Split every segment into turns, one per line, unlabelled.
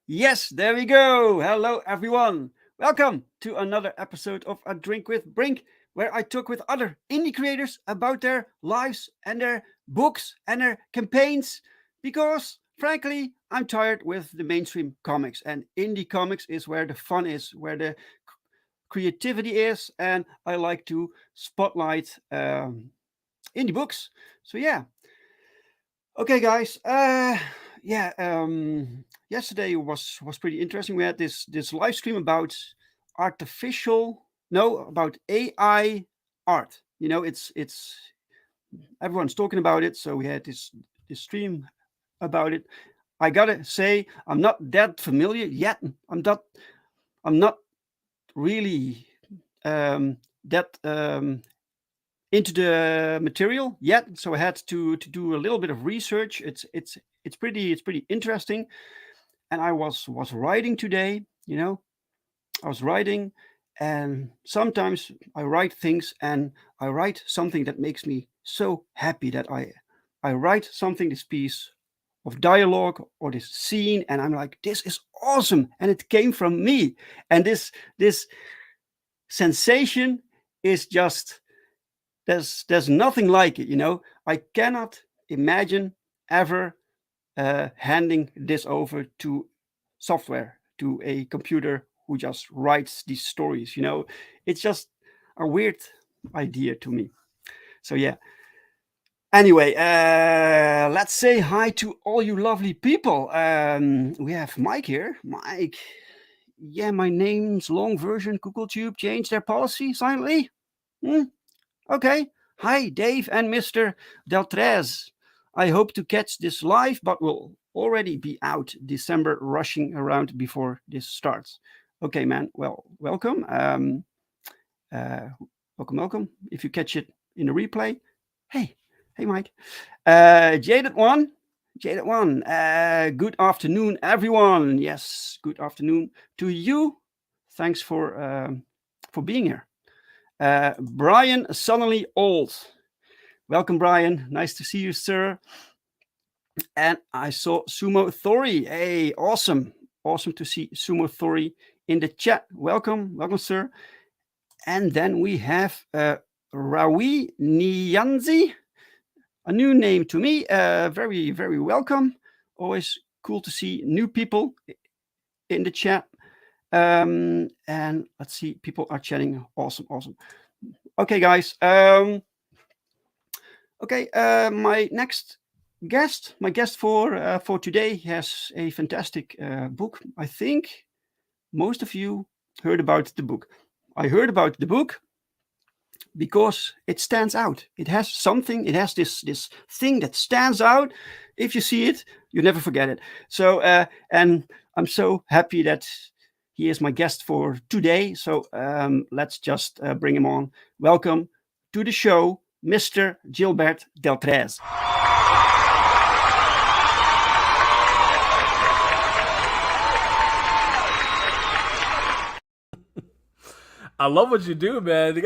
Yes, there we go. Hello, everyone. Welcome to another episode of A Drink with Brink, where I talk with other indie creators about their lives and their books and their campaigns. Because, frankly, I'm tired with the mainstream comics, and indie comics is where the fun is, where the creativity is, and I like to spotlight indie books. So, yeah. Okay, guys. Yesterday was pretty interesting. We had this live stream about about AI art. You know, it's everyone's talking about it, so we had this stream about it. I gotta say, I'm not that familiar yet. I'm not really that into the material yet, so I had to do a little bit of research. It's pretty interesting. And I was writing today, you know, I was writing, and sometimes I write things and I write something that makes me so happy that I write something, this piece of dialogue or this scene, and I'm like, this is awesome, and it came from me. And this sensation is just, there's nothing like it, you know. I cannot imagine ever handing this over to software, to a computer who just writes these stories, you know. It's just a weird idea to me. So yeah, anyway, let's say hi to all you lovely people. We have Mike here. Mike, yeah, my name's long version. Google Tube changed their policy silently. Okay. Hi, Dave and Mr. Deltrez. I hope to catch this live, but will already be out December, rushing around before this starts. Okay, man. Well, welcome. Welcome. If you catch it in the replay, hey, Mike. Jaded One. Good afternoon, everyone. Yes, good afternoon to you. Thanks for being here. Brian, suddenly old. Welcome, Brian. Nice to see you, sir. And I saw Sumo Thori. Hey, awesome to see Sumo Thori in the chat. Welcome, sir. And then we have Rawi Nyanzi, a new name to me. Very, very welcome. Always cool to see new people in the chat. And let's see, people are chatting. Awesome. Okay, guys. My guest for today has a fantastic book. I think most of you heard about the book. I heard about the book because it stands out. It has something. It has this thing that stands out. If you see it, you never forget it. So and I'm so happy that He is my guest for today. So let's just bring him on. Welcome to the show, Mr. Gilbert Deltrez.
I love what you do, man.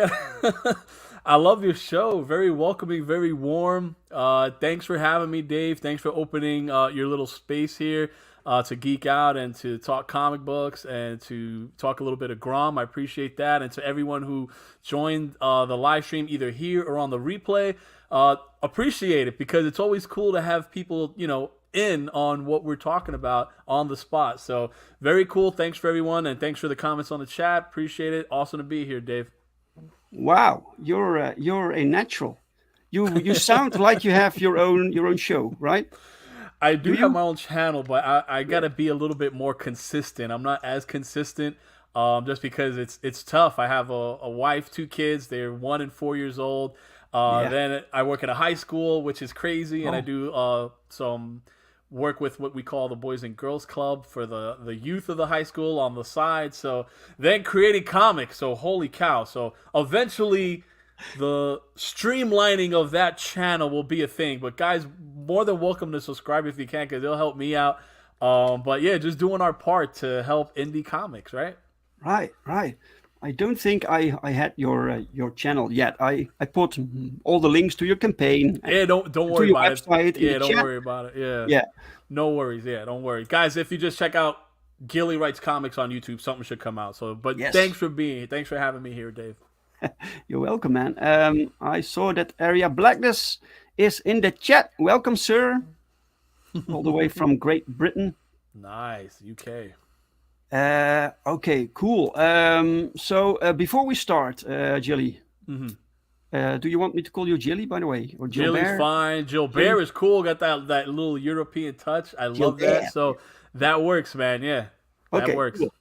I love your show. Very welcoming, very warm. Thanks for having me, Dave. Thanks for opening your little space here to geek out and to talk comic books and to talk a little bit of Grom. I appreciate that. And to everyone who joined the live stream, either here or on the replay, appreciate it, because it's always cool to have people, in on what we're talking about on the spot. So very cool. Thanks for everyone, and thanks for the comments on the chat. Appreciate it. Awesome to be here, Dave.
Wow, you're a natural. You sound like you have your own show, right?
I do have my own channel, but I gotta be a little bit more consistent. I'm not as consistent, just because it's tough. I have a wife, 2 kids. They're 1 and 4 years old. Then I work at a high school, which is crazy, and I do some work with what we call the Boys and Girls Club for the youth of the high school on the side. So then creating comics. So holy cow. So eventually the streamlining of that channel will be a thing. But guys, more than welcome to subscribe if you can, because it'll help me out. But yeah, just doing our part to help indie comics, right?
Right. I don't think I had your channel yet. I put all the links to your campaign.
Yeah, don't worry about
it.
Yeah, don't worry about it. Yeah. No worries. Yeah, don't worry. Guys, if you just check out Gilly Writes Comics on YouTube, something should come out. So Thanks for having me here, Dave.
You're welcome, man. I saw that Area Blackness is in the chat. Welcome, sir. All the way from Great Britain.
Nice. UK.
Okay, cool. So before we start, Jilly, do you want me to call you Jilly, by the way, or Gilbert?
Jilly's fine. Gilbert is cool. Got that little European touch. I love that. So that works, man. Yeah, that works.
Cool.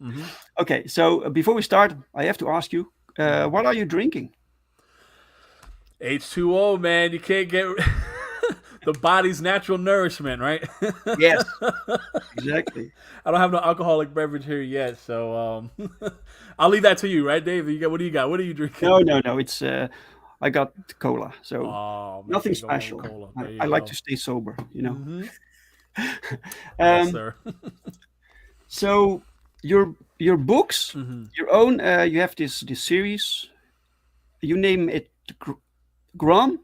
Okay, so before we start, I have to ask you, what are you drinking?
H2O, man. You can't get the body's natural nourishment, right?
Yes, exactly.
I don't have no alcoholic beverage here yet, so I'll leave that to you, right, Dave? What do you got? What are you drinking?
No. It's I got cola, so nothing special. I like to stay sober,
Yes, sir.
So your books, your own. You have this series. You name it Grom.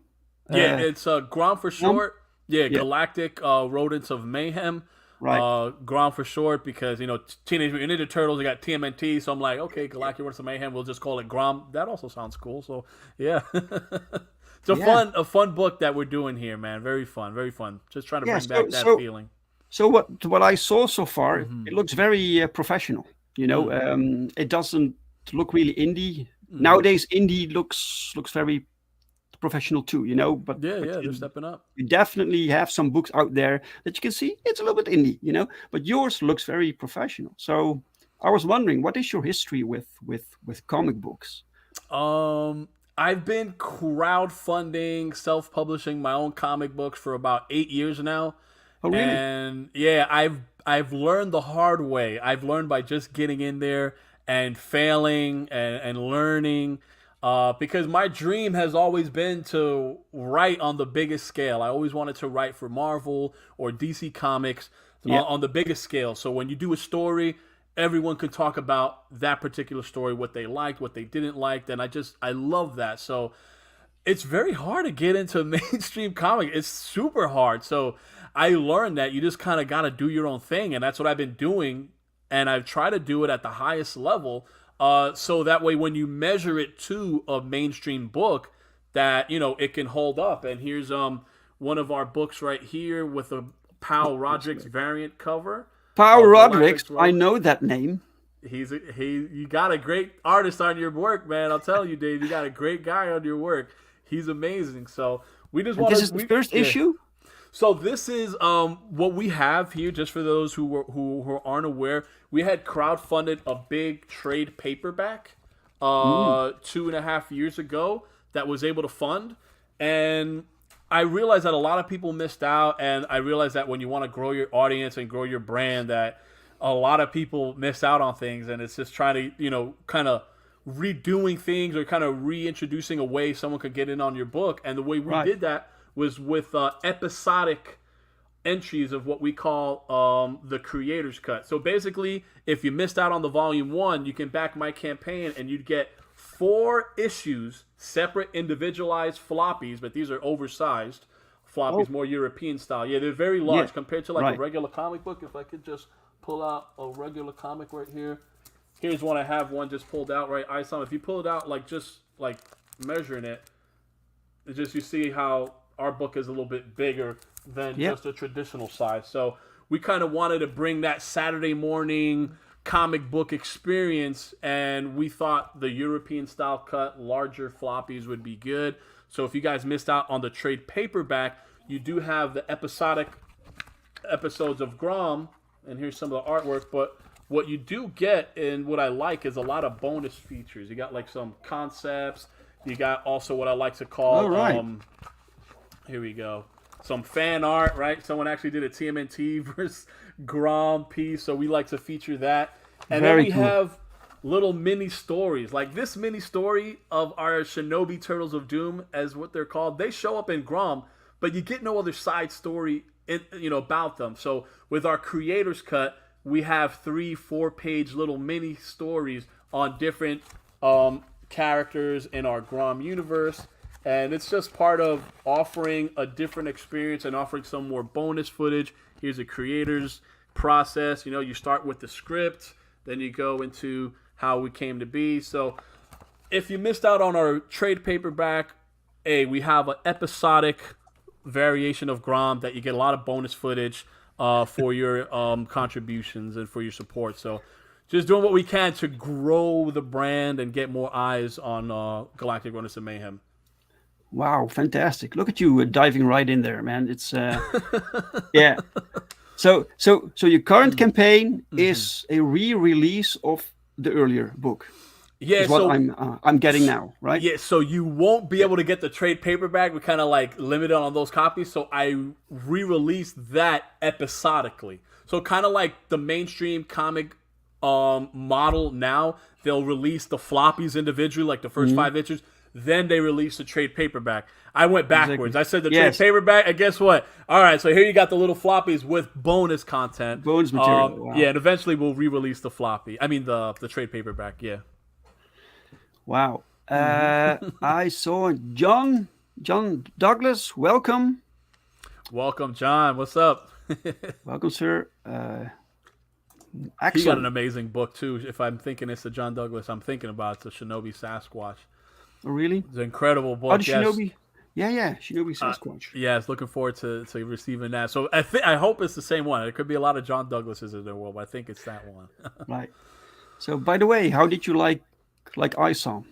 Yeah, it's Grom for short. Yeah, Galactic Rodents of Mayhem.
Right.
Grom for short, because Teenage Mutant Ninja Turtles, they got TMNT, so I'm like, okay, Galactic Rodents of Mayhem, we'll just call it Grom. That also sounds cool. So yeah, it's a fun book that we're doing here, man. Very fun. Just trying to bring back that feeling.
So what I saw so far, it looks very professional. It doesn't look really indie. Nowadays, indie looks very professional too, but
they're stepping up.
You definitely have some books out there that you can see it's a little bit indie, but yours looks very professional. So I was wondering, what is your history with comic books?
I've been crowdfunding, self-publishing my own comic books for about 8 years now.
Oh, really?
And yeah, I've learned the hard way. I've learned by just getting in there and failing and learning. Because my dream has always been to write on the biggest scale. I always wanted to write for Marvel or DC Comics on the biggest scale. So when you do a story, everyone could talk about that particular story, what they liked, what they didn't like. And I love that. So it's very hard to get into mainstream comic. It's super hard. So I learned that you just kind of got to do your own thing. And that's what I've been doing. And I've tried to do it at the highest level. So that way, when you measure it to a mainstream book, that it can hold up. And here's one of our books right here with a Powell Rodriguez variant cover.
Powell Rodriguez, I know that name.
You got a great artist on your work, man. I'll tell you, Dave, you got a great guy on your work. He's amazing. So we just want.
This is the first issue.
So this is what we have here, just for those who aren't aware. We had crowdfunded a big trade paperback 2.5 years ago that was able to fund. And I realized that a lot of people missed out. And I realized that when you want to grow your audience and grow your brand, that a lot of people miss out on things, and it's just trying to, kind of redoing things or kind of reintroducing a way someone could get in on your book. And the way we did that was with episodic entries of what we call the creator's cut. So basically, if you missed out on the volume 1, you can back my campaign and you'd get 4 issues, separate individualized floppies, but these are oversized floppies, more European style. Yeah, they're very large compared to like a regular comic book. If I could just pull out a regular comic right here. Here's one. I have one just pulled out, right? ISOM. If you pull it out, just measuring it, it's just you see how our book is a little bit bigger than just a traditional size. So we kind of wanted to bring that Saturday morning comic book experience, and we thought the European style cut, larger floppies would be good. So if you guys missed out on the trade paperback, you do have the episodic episodes of Grom, and here's some of the artwork, but what you do get, and what I like, is a lot of bonus features. You got some concepts. You got also what I like to call, here we go, some fan art, right? Someone actually did a TMNT versus Grom piece, so we like to feature that. And then we have little mini stories. Like this mini story of our Shinobi Turtles of Doom, as what they're called. They show up in Grom, but you get no other side story about them. So with our creator's cut, we have 3-4 page little mini stories on different characters in our Grom universe, and it's just part of offering a different experience and offering some more bonus footage. Here's a creator's process. You start with the script, then you go into how we came to be. So if you missed out on our trade paperback, we have an episodic variation of Grom that you get a lot of bonus footage for your contributions and for your support. So just doing what we can to grow the brand and get more eyes on Galactic Rodents of Mayhem.
Wow, fantastic. Look at you diving right in there, man. It's yeah. So your current campaign is a re-release of the earlier book.
Yeah,
is what I'm getting now, right?
Yeah, so you won't be able to get the trade paperback. We kind of limited on those copies, so I re-released that episodically. So kind of like the mainstream comic model now, they'll release the floppies individually, like the first 5 issues. Then they release the trade paperback. I went backwards. I said the trade paperback, and guess what? All right, so here you got the little floppies with bonus content.
Bonus material. Wow.
Yeah, and eventually we'll re-release the floppy. I mean the trade paperback, yeah.
Wow. I saw John Douglas. Welcome.
Welcome, John. What's up?
Welcome, sir. Excellent.
He got an amazing book, too. If I'm thinking it's the John Douglas I'm thinking about, it's the Shinobi Sasquatch.
Oh, really?
It's an incredible book.
Oh, the Shinobi. Yeah. Shinobi Sasquatch.
Yes, looking forward to receiving that. So I hope it's the same one. There could be a lot of John Douglases in the world, but I think it's that one.
Right. So, by the way, how did you like ISOM?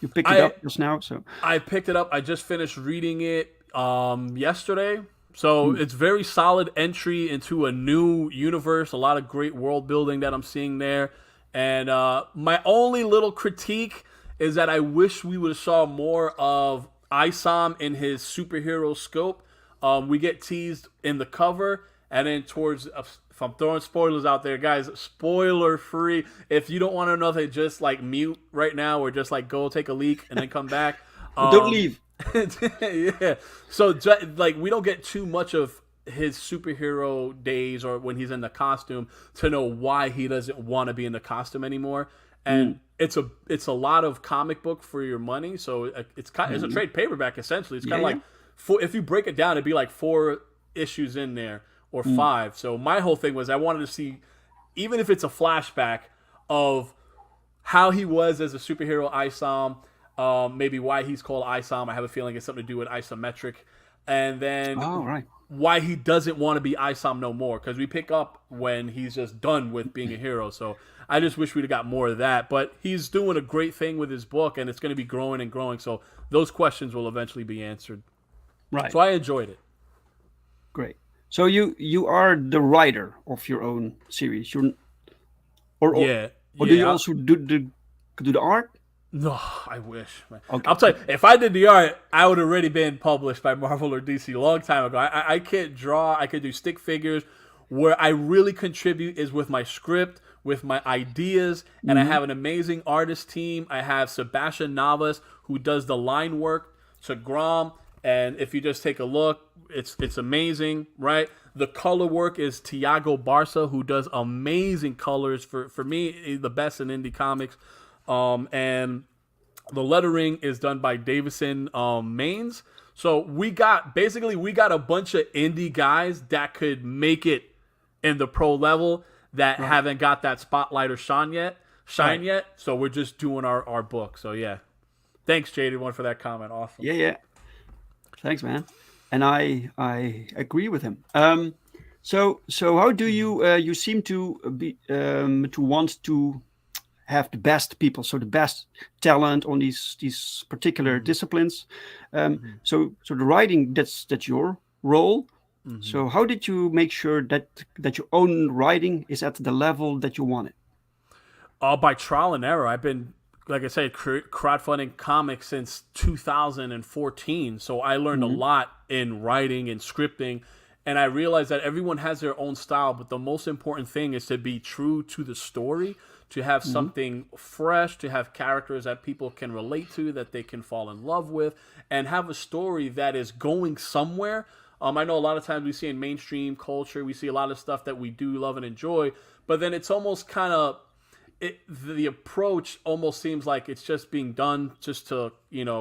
You picked it up just now, so
I picked it up. I just finished reading it yesterday. So it's very solid entry into a new universe. A lot of great world building that I'm seeing there. And my only little critique is that I wish we would have saw more of ISOM in his superhero scope. We get teased in the cover, and then towards, if I'm throwing spoilers out there, guys, spoiler free. If you don't want to know, they just mute right now, or just go take a leak and then come back.
Don't leave.
Yeah. So we don't get too much of his superhero days or when he's in the costume to know why he doesn't want to be in the costume anymore. And it's a lot of comic book for your money. So it's a trade paperback essentially. It's kind of if you break it down, it'd be 4 issues in there or 5. So my whole thing was I wanted to see, even if it's a flashback of how he was as a superhero ISOM, maybe why he's called ISOM. I have a feeling it's something to do with isometric. And then why he doesn't want to be ISOM no more. Because we pick up when he's just done with being a hero. So I just wish we'd have got more of that. But he's doing a great thing with his book, and it's going to be growing and growing. So those questions will eventually be answered. Right. So I enjoyed it.
Great. So you are the writer of your own series. Or do you also do the art?
No, I wish.
Okay.
I'll tell you, if I did the art, I would have already been published by Marvel or DC a long time ago. I can't draw. I could do stick figures. Where I really contribute is with my script, with my ideas, and I have an amazing artist team. I have Sebastian Navas, who does the line work to Grom, and if you just take a look, it's amazing, right? The color work is Tiago Barca, who does amazing colors. For me, the best in indie comics. And the lettering is done by Davison Maines. So we got a bunch of indie guys that could make it in the pro level that haven't got that spotlight or shine yet. So we're just doing our book. So yeah. Thanks, Jaded One, for that comment. Awesome.
Yeah. Thanks, man. And I agree with him. So how do you seem to be to want to have the best people, so the best talent on these particular disciplines. So the writing, that's your role. So how did you make sure that your own writing is at the level that you want it?
By trial and error. I've been, like I said, crowdfunding comics since 2014. So I learned a lot in writing and scripting. And I realized that everyone has their own style, but the most important thing is to be true to the story, to have something fresh, to have characters that people can relate to, that they can fall in love with, and have a story that is going somewhere. I know a lot of times we see in mainstream culture, we see a lot of stuff that we do love and enjoy, but then it's almost kind of, the approach almost seems like it's just being done just to,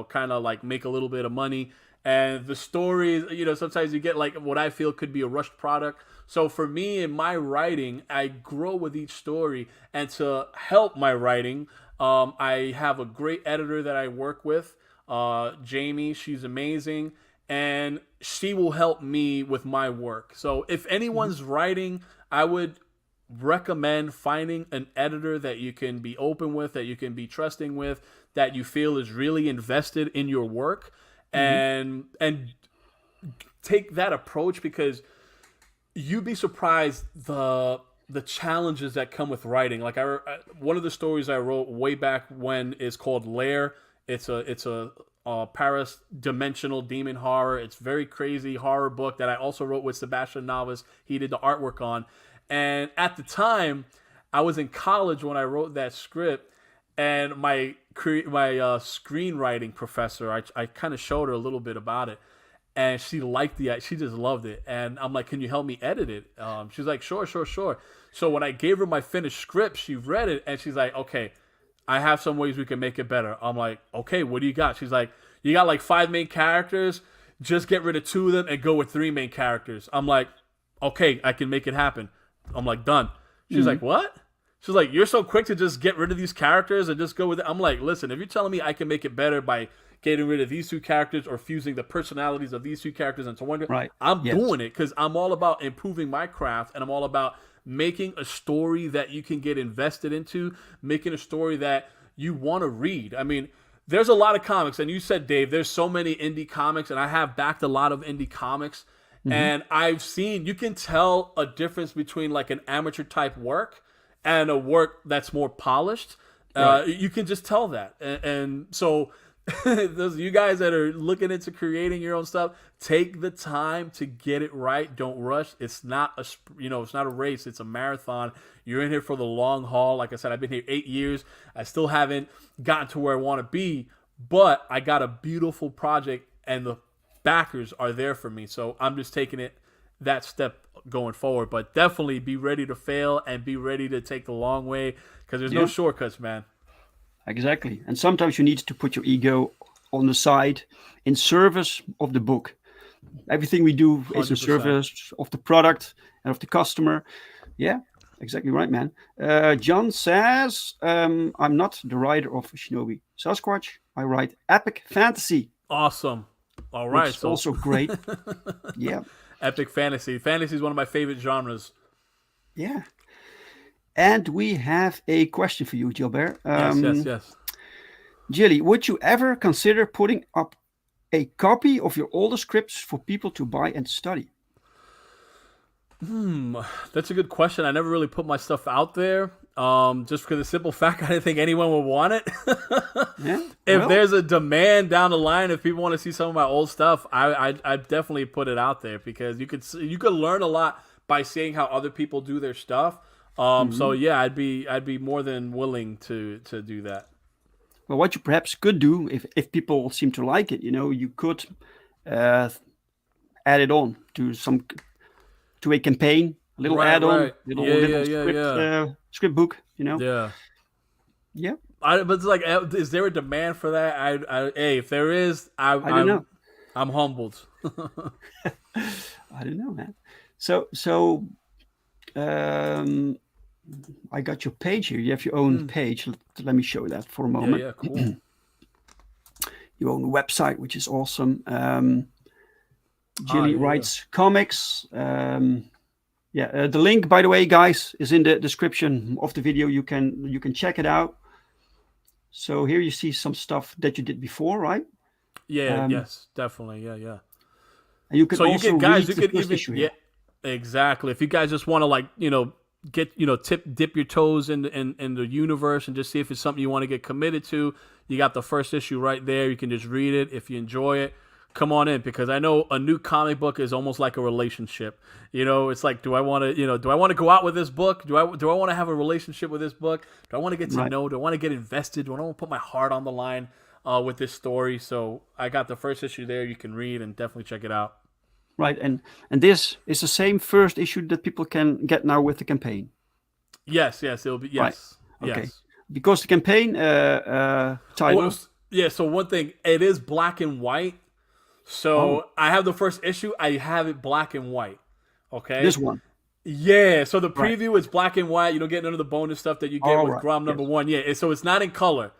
kind of like make a little bit of money. And the stories, sometimes you get like what I feel could be a rushed product. So for me in my writing, I grow with each story. And to help my writing, I have a great editor that I work with, Jamie. She's amazing. And she will help me with my work. So if anyone's writing, I would recommend finding an editor that you can be open with, that you can be trusting with, that you feel is really invested in your work. And take that approach, because you'd be surprised the challenges that come with writing. Like one of the stories I wrote way back when is called Lair. It's a Paris dimensional demon horror. It's very crazy horror book that I also wrote with Sebastian Navas. He did the artwork on. And at the time, I was in college when I wrote that script, and my screenwriting professor, I kind of showed her a little bit about it, and she liked she just loved it. And I'm like, can you help me edit it? She's like, sure. So when I gave her my finished script, she read it, and she's like, okay, I have some ways we can make it better. I'm like, okay, what do you got? She's like, you got like 5 main characters, just get rid of 2 of them and go with 3 main characters. I'm like, okay, I can make it happen. I'm like, done. She's like, what? She's like, you're so quick to just get rid of these characters and just go with it. I'm like, listen, if you're telling me I can make it better by getting rid of these 2 characters or fusing the personalities of these 2 characters into one, I'm doing it, because I'm all about improving my craft, and I'm all about making a story that you can get invested into, making a story that you want to read. I mean, there's a lot of comics, and you said, Dave, there's so many indie comics, and I have backed a lot of indie comics. And I've seen, you can tell a difference between like an amateur type work and a work that's more polished. You can just tell that. And so those you guys that are looking into creating your own stuff, take the time to get it right. Don't rush. It's not it's not a race. It's a marathon. You're in here for the long haul. Like I said, I've been here 8 years. I still haven't gotten to where I want to be, but I got a beautiful project, and the backers are there for me. So I'm just taking it that step going forward. But definitely be ready to fail and be ready to take the long way, because there's no shortcuts, man.
Exactly. And sometimes you need to put your ego on the side in service of the book. Everything we do is in
100%.
service of the product and of the customer. Yeah, exactly right, man. John says, I'm not the writer of Shinobi Sasquatch. I write epic fantasy.
Awesome. All right.
It's also great. Yeah.
Epic fantasy. Fantasy is one of my favorite genres.
Yeah. And we have a question for you, Gilbert.
Yes.
Jilly, would you ever consider putting up a copy of your older scripts for people to buy and study?
That's a good question. I never really put my stuff out there, just because the simple fact I didn't think anyone would want it. If there's a demand down the line, if people want to see some of my old stuff, I definitely put it out there, because you could learn a lot by seeing how other people do their stuff. So yeah, I'd be more than willing to do that.
Well, what you perhaps could do, if people seem to like it, you could add it on to a campaign, a little add-on, little script book,
Yeah.
Yeah.
But it's like, is there a demand for that? Hey, if there is,
I don't know.
I'm humbled.
I don't know, man. So I got your page here. You have your own page. Let me show that for a moment.
Yeah, cool.
Your own website, which is awesome. Jilly writes comics. The link, by the way, guys, is in the description of the video. You can check it out. So here you see some stuff that you did before, right?
Yeah. Yes. Definitely. Yeah.
And you can also read the first issue here.
Exactly. If you guys just want to dip your toes in the universe and just see if it's something you want to get committed to, you got the first issue right there. You can just read it. If you enjoy it, come on in, because I know a new comic book is almost like a relationship. It's like, do I want to go out with this book? Do I want to have a relationship with this book? Do I want to get to know? Do I want to get invested? Do I want to put my heart on the line with this story? So I got the first issue there. You can read and definitely check it out.
Right, and this is the same first issue that people can get now with the campaign.
Yes, it'll be yes.
Right. Okay.
Yes.
Because the campaign title.
So one thing, it is black and white. So I have the first issue. I have it black and white. Okay.
This one.
Yeah. So the preview is black and white. You don't get none of the bonus stuff that you get with Grom number 1. Yeah. So it's not in color.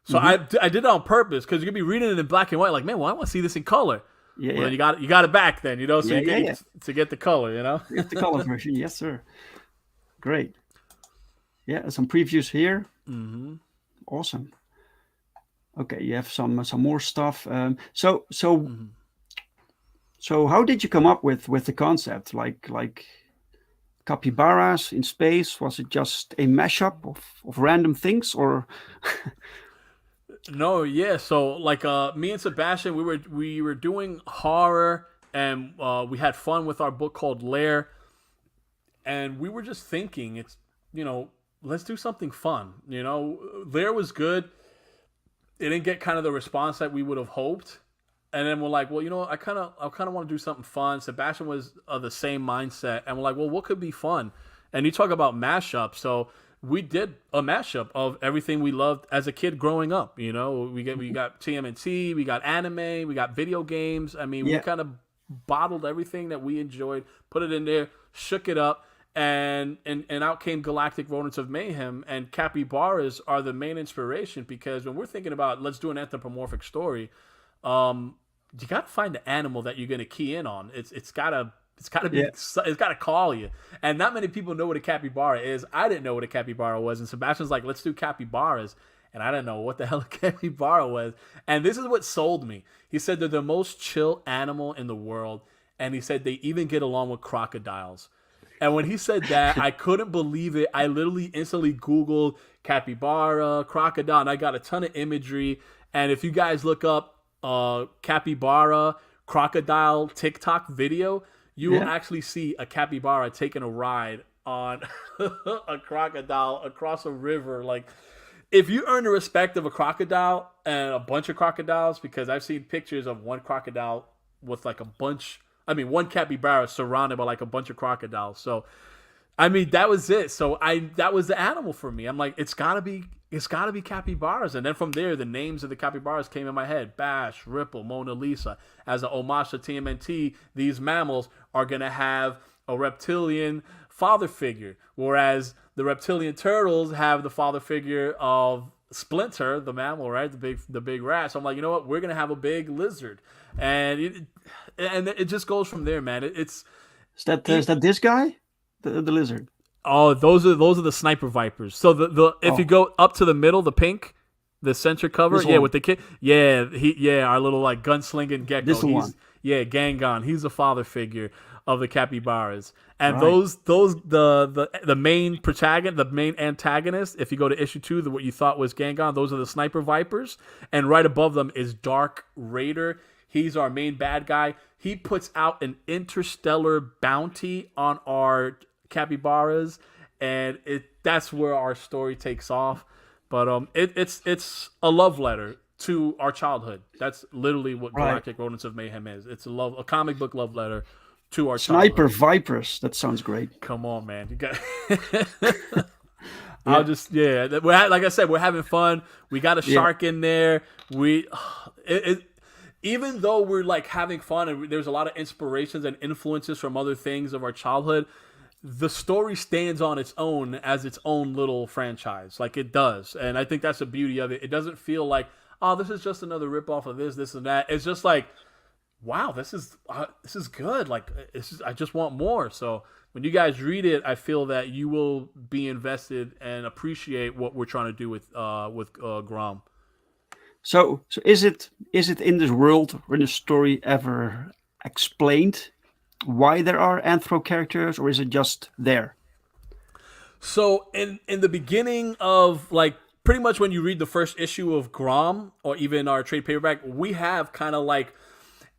So I did it on purpose, because you're gonna be reading it in black and white. Like, man, well, I want to see this in color. Yeah. Well, you got it back then. So you get to get the color.
Get the color version. Yes, sir. Great. Yeah. Some previews here.
Mm-hmm.
Awesome. Okay, you have some more stuff. So how did you come up with the concept? Like capybaras in space? Was it just a mashup of random things, or?
No, yeah. So like me and Sebastian, we were doing horror, and we had fun with our book called Lair, and we were just thinking, it's let's do something fun. Lair was good. It didn't get kind of the response that we would have hoped, and then we're like, well, I kind of want to do something fun. Sebastian was of the same mindset, and we're like, well, what could be fun? And you talk about mashup, so we did a mashup of everything we loved as a kid growing up. We got TMNT, we got anime, we got video games. I mean, we kind of bottled everything that we enjoyed, put it in there, shook it up. And out came Galactic Rodents of Mayhem, and capybaras are the main inspiration, because when we're thinking about let's do an anthropomorphic story, you got to find the animal that you're going to key in on. It's got to call you, and not many people know what a capybara is. I didn't know what a capybara was, and Sebastian's like, let's do capybaras, and I didn't know what the hell a capybara was. And this is what sold me. He said they're the most chill animal in the world, and he said they even get along with crocodiles. And when he said that, I couldn't believe it. I literally instantly Googled capybara, crocodile, and I got a ton of imagery. And if you guys look up capybara, crocodile TikTok video, you will actually see a capybara taking a ride on a crocodile across a river. Like, if you earn the respect of a crocodile and a bunch of crocodiles, because I've seen pictures of one crocodile with like one capybara surrounded by like a bunch of crocodiles. So, I mean, that was it. So that was the animal for me. I'm like, it's gotta be capybaras. And then from there, the names of the capybaras came in my head: Bash, Ripple, Mona Lisa. As an homage to TMNT, these mammals are gonna have a reptilian father figure, whereas the reptilian turtles have the father figure of Splinter, the mammal, right? The big rat. So I'm like, you know what? We're gonna have a big lizard, and it just goes from there, man. Is that
this guy, the lizard?
Oh, those are the sniper vipers. So if you go up to the middle, the pink, the center cover, with the kid, our little like gunslinging gecko.
This one,
Gangon. He's the father figure of the capybaras, and the main protagonist, the main antagonist. If you go to issue 2, what you thought was Gangon, those are the sniper vipers, and right above them is Dark Raider. He's our main bad guy. He puts out an interstellar bounty on our capybaras, and that's where our story takes off. But it's a love letter to our childhood. That's literally what Galactic Rodents of Mayhem is. It's a comic book love letter to our
Sniper
childhood.
Vipers. That sounds great.
Come on, man. You got. I'll just like I said, we're having fun. We got a shark in there. Even though we're like having fun and there's a lot of inspirations and influences from other things of our childhood, the story stands on its own as its own little franchise. Like it does. And I think that's the beauty of it. It doesn't feel like, oh, this is just another ripoff of this and that. It's just like, wow, this is good. Like I just want more. So when you guys read it, I feel that you will be invested and appreciate what we're trying to do with Grom.
So is it in this world or in the story ever explained why there are anthro characters, or is it just there?
So in the beginning of like pretty much when you read the first issue of Grom or even our trade paperback, we have kind of like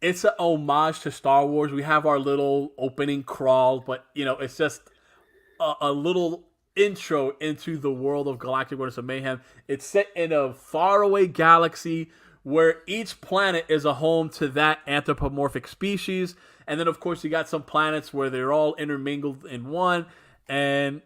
it's an homage to Star Wars. We have our little opening crawl, but it's just a little intro into the world of Galactic Rodents of Mayhem. It's set in a faraway galaxy where each planet is a home to that anthropomorphic species. And then, of course, you got some planets where they're all intermingled in one. And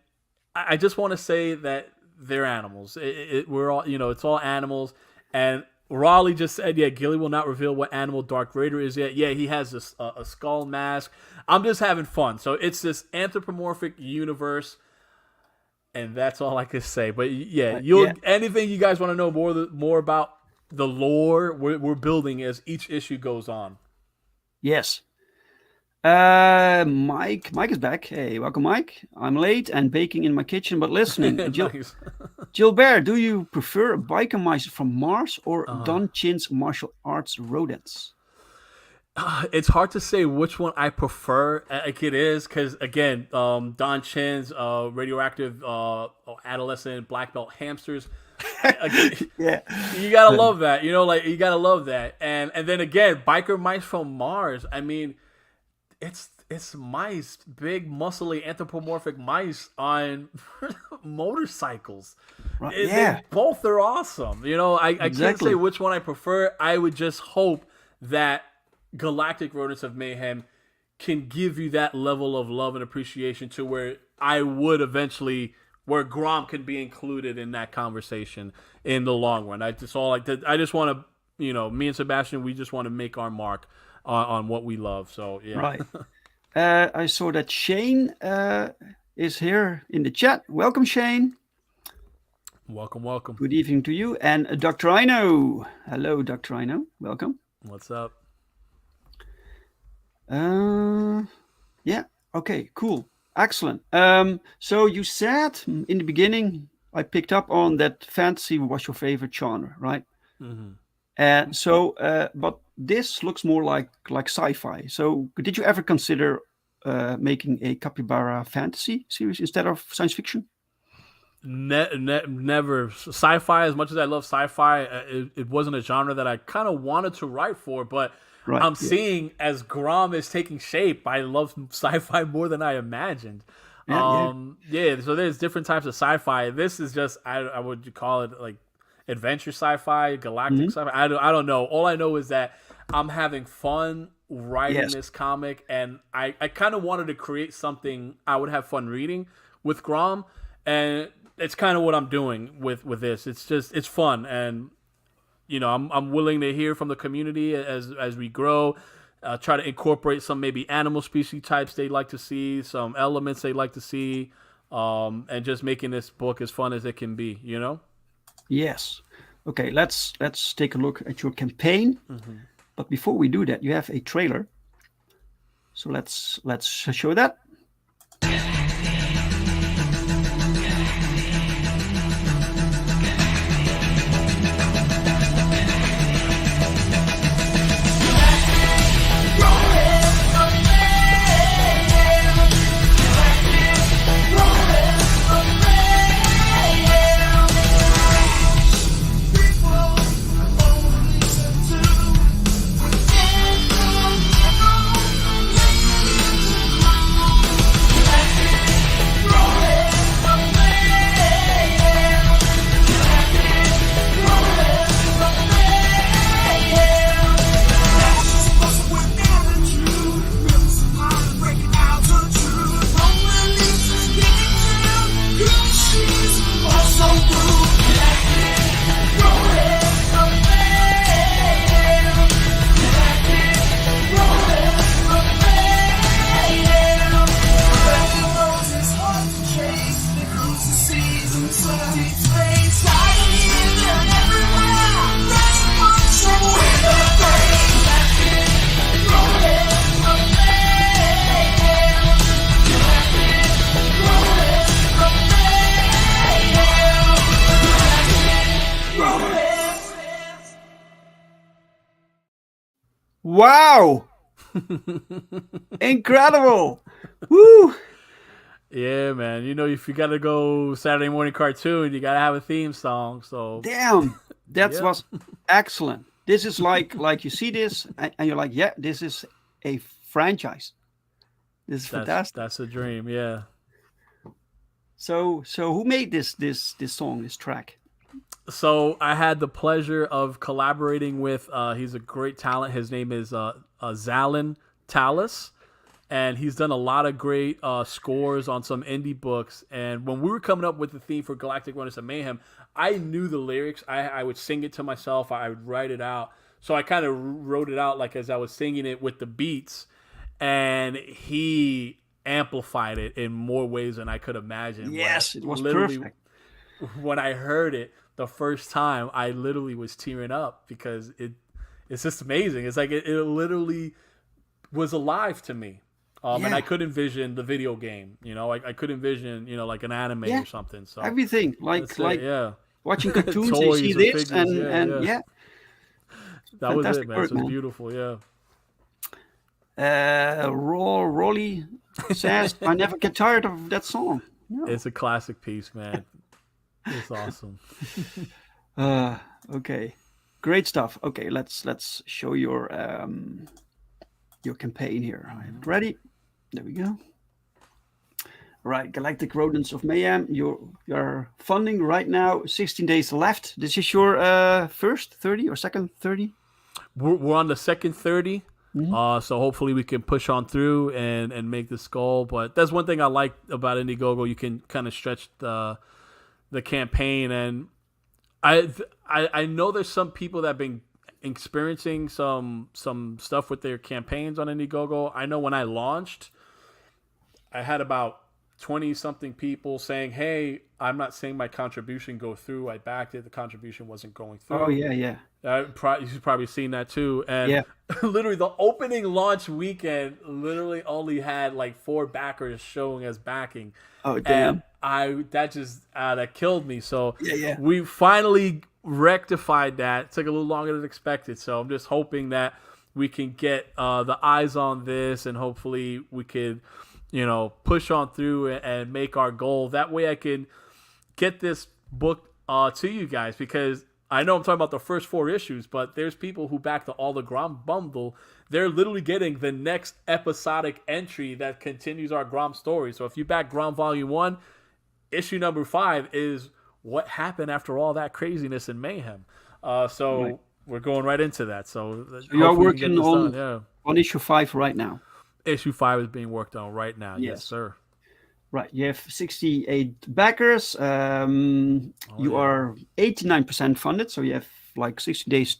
I just want to say that they're animals. We're all, it's all animals. And Raleigh just said, Gilly will not reveal what animal Dark Raider is yet. Yeah, he has a skull mask. I'm just having fun. So it's this anthropomorphic universe. And that's all I could say. But anything you guys want to know more about the lore we're building as each issue goes on.
Yes. Mike is back. Hey, welcome, Mike. I'm late and baking in my kitchen, but listening.
Nice.
Gilbert, do you prefer biker mice from Mars or Don Chin's martial arts rodents?
It's hard to say which one I prefer. Like it is because again, Don Chin's radioactive adolescent black belt hamsters. You gotta love that. You gotta love that. And then again, biker mice from Mars. I mean, it's mice, big muscly anthropomorphic mice on motorcycles.
Right.
They both are awesome. I can't say which one I prefer. I would just hope that Galactic Rodents of Mayhem can give you that level of love and appreciation to where I would eventually, where Grom can be included in that conversation in the long run. I just want to, me and Sebastian, we just want to make our mark on what we love. So yeah.
Right. I saw that Shane is here in the chat. Welcome, Shane.
Welcome.
Good evening to you. And Dr. Ino. Hello, Dr. Ino. Welcome.
What's up?
Okay, cool. Excellent. So you said in the beginning, I picked up on that fantasy was your favorite genre, right?
Mm-hmm.
But this looks more like sci-fi. So did you ever consider making a capybara fantasy series instead of science fiction?
Never. Sci-fi, as much as I love sci-fi, it wasn't a genre that I kind of wanted to write for, but I'm seeing as Grom is taking shape, I love sci-fi more than I imagined. So there's different types of sci-fi. This is just, I would call it like adventure sci-fi, galactic sci-fi. I don't know. All I know is that I'm having fun writing this comic, and I kind of wanted to create something I would have fun reading with Grom, and it's kind of what I'm doing with this. It's fun, and I'm willing to hear from the community as we grow. Try to incorporate some maybe animal species types they'd like to see, some elements they'd like to see, and just making this book as fun as it can be.
Yes. Okay. Let's take a look at your campaign. Mm-hmm. But before we do that, you have a trailer. So let's show that. Wow. Incredible. Woo.
Yeah, man. You know, if you gotta go Saturday morning cartoon, you gotta have a theme song. So
Damn. That
yep.
was excellent. This is like you see this and you're like, yeah, this is a franchise. This is fantastic.
That's a dream, yeah.
So who made this song, this track?
So I had the pleasure of collaborating with he's a great talent. His name is Zalin Tallis, and he's done a lot of great scores on some indie books. And when we were coming up with the theme for Galactic Rodents of Mayhem, I knew the lyrics. I would sing it to myself. I would write it out. So I kind of wrote it out like as I was singing it with the beats, and he amplified it in more ways than I could imagine.
Yes, it was perfect.
When I heard it the first time, I literally was tearing up because it's just amazing. It's like it literally was alive to me. And I could envision the video game, you know, I could envision, you know, like an anime or something. So
everything like
yeah,
watching cartoons, you see this figures, and yeah.
That was it, man. It was beautiful, yeah.
Rolly says, I never get tired of that song. No.
It's a classic piece, man. It's awesome.
Okay, great stuff. Okay, let's show your campaign here. Ready? There we go. Right, Galactic Rodents of Mayhem. You're funding right now. 16 days left. This is your first 30 or second 30?
We're on the second 30. So hopefully we can push on through and make this goal. But that's one thing I like about Indiegogo. You can kind of stretch the campaign, and I know there's some people that have been experiencing some stuff with their campaigns on Indiegogo. I know when I launched, I had about 20 something people saying, "Hey, I'm not seeing my contribution go through. I backed it. The contribution wasn't going through."
Oh yeah.
You've probably seen that too. And literally the opening launch weekend literally only had like 4 backers showing as backing.
Oh damn!
And that killed me. So we finally rectified that. It took a little longer than expected. So I'm just hoping that we can get the eyes on this, and hopefully we could, you know, push on through and make our goal. That way I can get this book to you guys, because I know I'm talking about the first 4 issues, but there's people who back the All the Grom bundle. They're literally getting the next episodic entry that continues our Grom story. So if you back Grom Volume 1, issue number 5 is what happened after all that craziness and mayhem. We're going right into that. So
you're working on issue 5 right now.
Issue 5 is being worked on right now. Yes sir.
Right, you have 68 backers. You are 89% funded, so you have like 60 days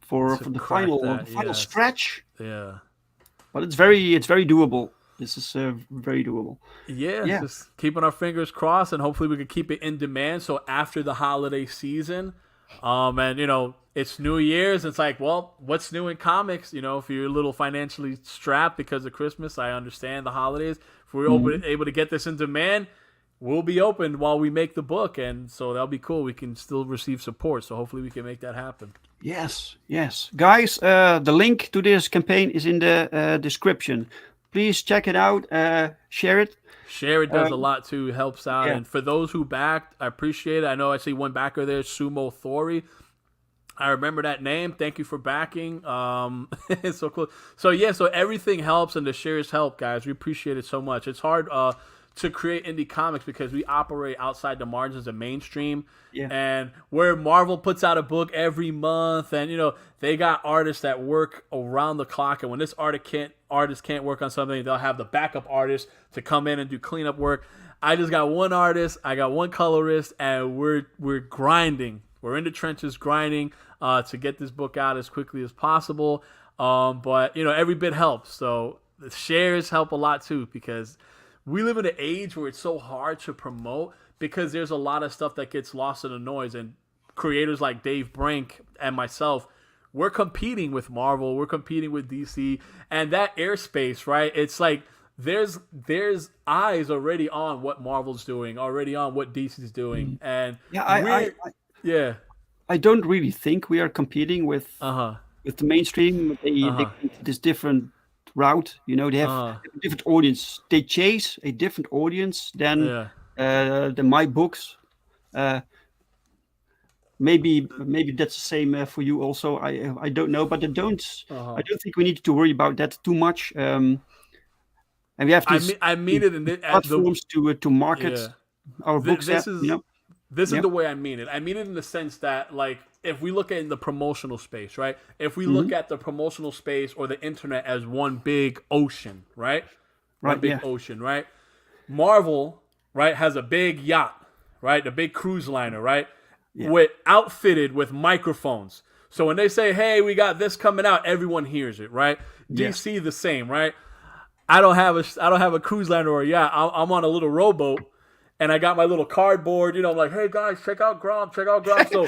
for the final stretch.
Yeah,
but it's very doable. This is very doable.
Yeah, just keeping our fingers crossed, and hopefully we can keep it in demand. So after the holiday season, and you know, it's New Year's. It's like, well, what's new in comics? You know, if you're a little financially strapped because of Christmas, I understand the holidays. If we're able to get this in demand, we'll be open while we make the book, and so that'll be cool. We can still receive support, so hopefully we can make that happen.
Yes, guys. The link to this campaign is in the description. Please check it out. Share it.
Share it does a lot too. It helps out. And for those who backed, I appreciate it. I know I see one backer there, Sumo Thori. I remember that name. Thank you for backing. It's so cool. So everything helps, and the shares help, guys. We appreciate it so much. It's hard to create indie comics because we operate outside the margins of mainstream. And where Marvel puts out a book every month, and you know, they got artists that work around the clock, and when this artist can't work on something, they'll have the backup artist to come in and do cleanup work. I just got one artist, I got one colorist, and we're grinding. We're in the trenches grinding to get this book out as quickly as possible. But, you know, every bit helps. So the shares help a lot, too, because we live in an age where it's so hard to promote because there's a lot of stuff that gets lost in the noise. And creators like Dave Brink and myself, we're competing with Marvel. We're competing with DC. And that airspace, right, it's like there's eyes already on what Marvel's doing, already on what DC's doing. And
I don't really think we are competing with with the mainstream. They
Uh-huh.
went this different route. You know, they have
Uh-huh.
a different audience. They chase a different audience than
Yeah.
my books. Uh, maybe that's the same for you also. I don't know, but I
Uh-huh.
don't think we need to worry about that too much. And we have
I mean
these
it in at the
platforms to market
yeah.
our books at.
This is this is
Yeah.
the way I mean it. I mean it in the sense that, like, if we look at in the promotional space, right? If we
Hmm.
look at the promotional space or the internet as one big ocean, right? One
Right.
big
Yeah.
ocean, right? Marvel, right, has a big yacht, right? A big cruise liner, right?
Yeah.
With outfitted with microphones. So when they say, "Hey, we got this coming out," everyone hears it, right?
Yes.
DC the same, right? I don't have a cruise liner or a yacht. I'm on a little rowboat, and I got my little cardboard. I'm like, "Hey guys, check out Grom, check out Grom." So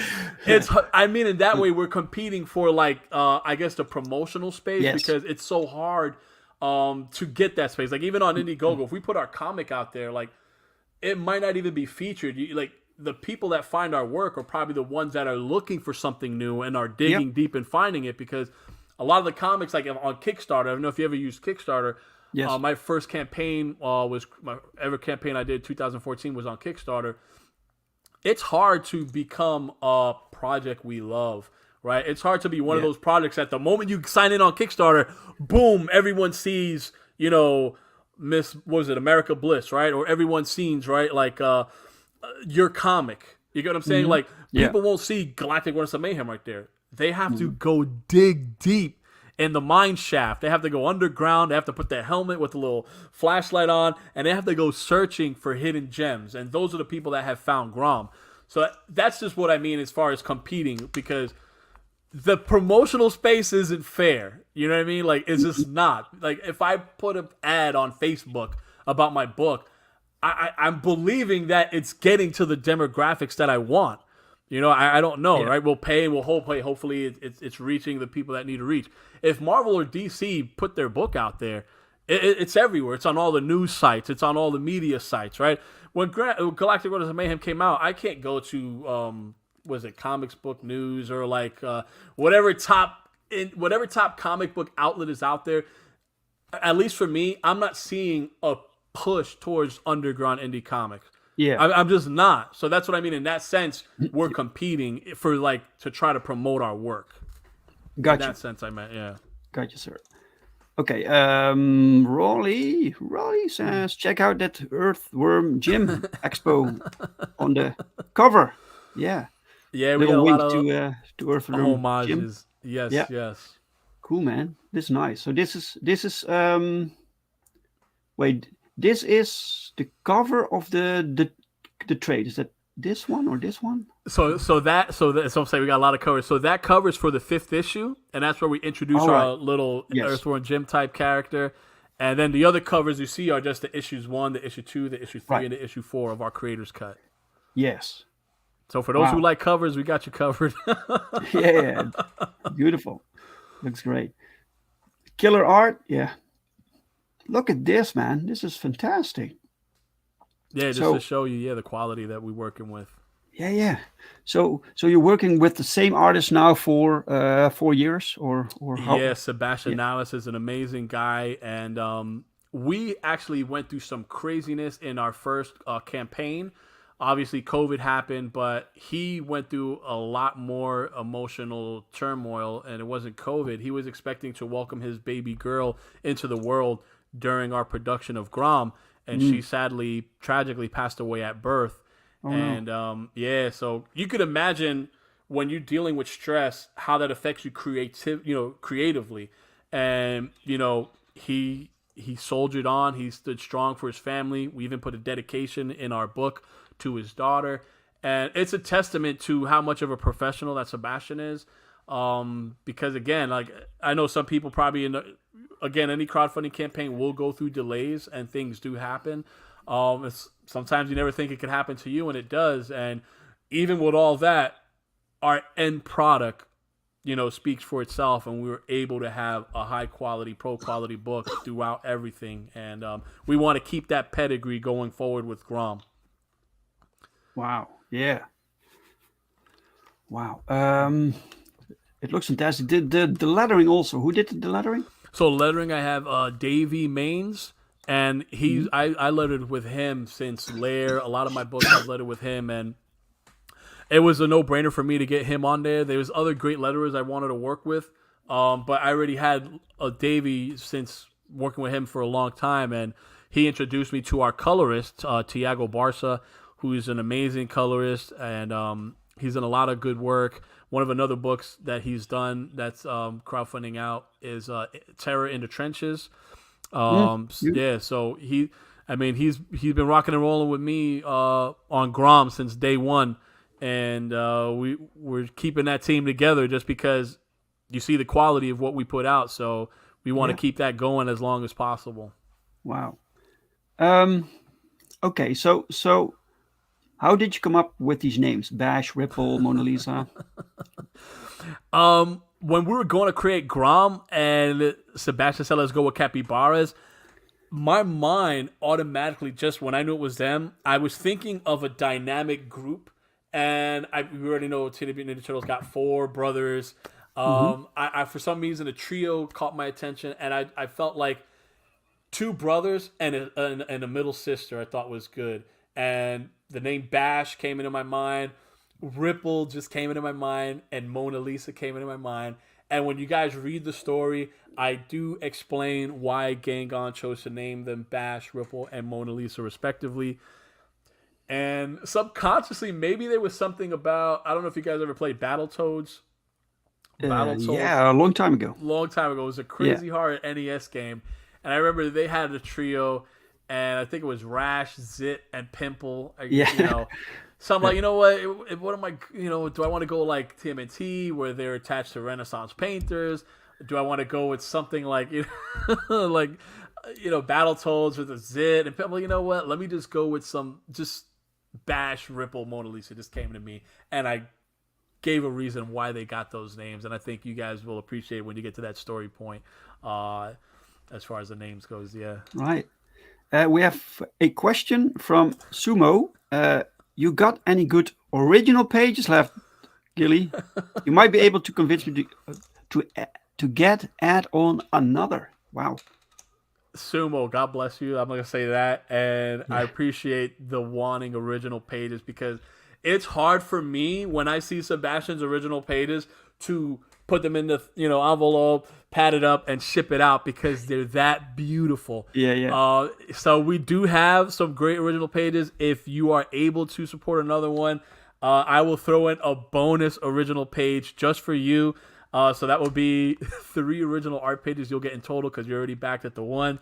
I mean, in that way, we're competing for, like, I guess, the promotional space,
Yes.
because it's so hard to get that space. Like, even on Indiegogo, if we put our comic out there, like, it might not even be featured. Like, the people that find our work are probably the ones that are looking for something new and are
Yep.
digging deep and finding it, because a lot of the comics, like on Kickstarter, I don't know if you ever used Kickstarter.
Yes.
My first campaign was my ever campaign I did 2014 was on Kickstarter. It's hard to become a project we love, right? It's hard to be one of
Yeah.
those projects that the moment you sign in on Kickstarter, boom, everyone sees, Miss, what was it, America Bliss, right? Or everyone sees, right? Like, your comic. You get what I'm saying?
Hmm.
Like,
Yeah.
people won't see Galactic Rodents of Mayhem right there. They have to
Mhm.
go dig deep in the mine shaft. They have to go underground. They have to put their helmet with a little flashlight on, and they have to go searching for hidden gems. And those are the people that have found Grom. So that's just what I mean as far as competing, because the promotional space isn't fair. You know what I mean? Like, it's just not. Like, if I put an ad on Facebook about my book, I'm believing that it's getting to the demographics that I want. I don't know,
Yeah.
right? We'll pay, we'll hopefully it's reaching the people that need to reach. If Marvel or DC put their book out there, it's everywhere. It's on all the news sites. It's on all the media sites, right? When Galactic Rodents of Mayhem came out, I can't go to was it Comics Book News or, like, whatever top comic book outlet is out there. At least for me, I'm not seeing a push towards underground indie comics.
Yeah.
I'm just not. So that's what I mean. In that sense, we're competing for, like, to try to promote our work. In
Gotcha.
that sense, I meant, yeah.
Gotcha, sir. Okay. Raleigh says, check out that Earthworm Jim Expo on the cover. Yeah.
Yeah, we got
Little
a lot
wink
of
to Earthworm Jim.
homages. Yes,
Yeah.
yes.
Cool, man. This is nice. So this is wait, this is the cover of the trade. Is that this one or this one?
So I'm saying we got a lot of covers. So that covers for the 5th issue, and that's where we introduce
All right.
our little
Yes.
Earthworm Jim type character. And then the other covers you see are just the issues 1, the issue 2, the issue 3,
Right.
and the issue 4 of our creator's cut.
Yes.
So for those who
Wow.
like covers, we got you covered.
Yeah. Beautiful. Looks great. Killer art. Yeah. Look at this, man. This is fantastic.
Yeah, just
So
to show you, the quality that we're working with.
yeah. So you're working with the same artist now for 4 years or how?
Yeah, Sebastian
Yeah.
Nallis is an amazing guy, and we actually went through some craziness in our first campaign. Obviously, COVID happened, but he went through a lot more emotional turmoil, and it wasn't COVID. He was expecting to welcome his baby girl into the world during our production of Grom, and she sadly, tragically passed away at birth.
Oh no.
And so you could imagine when you're dealing with stress, how that affects you creatively. And he soldiered on. He stood strong for his family. We even put a dedication in our book to his daughter, and it's a testament to how much of a professional that Sebastian is. Because again, like, I know some people probably any crowdfunding campaign will go through delays, and things do happen. Sometimes you never think it could happen to you, and it does. And even with all that, our end product, speaks for itself, and we were able to have a high quality, pro quality book throughout everything. And we want to keep that pedigree going forward with Grom.
Wow. Yeah. Wow. It looks fantastic. The lettering also. Who did the lettering?
So lettering, I have Davey Maines, and I lettered with him since Lair. A lot of my books I've lettered with him, and it was a no-brainer for me to get him on there. There was other great letterers I wanted to work with, but I already had Davey since working with him for a long time, and he introduced me to our colorist, Tiago Barca, who is an amazing colorist, and he's done a lot of good work. One of another books that he's done that's crowdfunding out is Terror in the Trenches. Yeah, so he's been rocking and rolling with me on Grom since day one, and we're keeping that team together just because you see the quality of what we put out. So we want to keep that going as long as possible.
Wow. Okay, so how did you come up with these names? Bash, Ripple, Mona Lisa?
When we were going to create Grom and Sebastian said, let's go with Capybaras, my mind automatically, just when I knew it was them, I was thinking of a dynamic group. And we already know Teenage Mutant Ninja Turtles got 4 brothers. I for some reason, a trio caught my attention. And I felt like 2 brothers and a middle sister I thought was good. And the name Bash came into my mind. Ripple just came into my mind. And Mona Lisa came into my mind. And when you guys read the story, I do explain why Gangon chose to name them Bash, Ripple, and Mona Lisa respectively. And subconsciously, maybe there was something about, I don't know if you guys ever played Battletoads.
Yeah, a long time ago.
Long time ago. It was a crazy hard NES game. And I remember they had a trio, and I think it was Rash, Zit, and Pimple.
Yeah.
You know, so I'm like, you know what am I, do I want to go like TMNT where they're attached to Renaissance painters? Do I want to go with something like, like, Battletoads with a Zit and Pimple? You know what? Let me just go with some, just Bash, Ripple, Mona Lisa just came to me. And I gave a reason why they got those names. And I think you guys will appreciate when you get to that story point. As far as the names goes, yeah.
Right. We have a question from Sumo. You got any good original pages left, Gilly? You might be able to convince me to add on another. Wow.
Sumo, God bless you. I'm going to say that. And I appreciate the wanting original pages because it's hard for me when I see Sebastian's original pages to put them in the envelope, pad it up, and ship it out because they're that beautiful.
Yeah.
So we do have some great original pages. If you are able to support another one, I will throw in a bonus original page just for you. So that will be 3 original art pages you'll get in total because you're already backed at the one.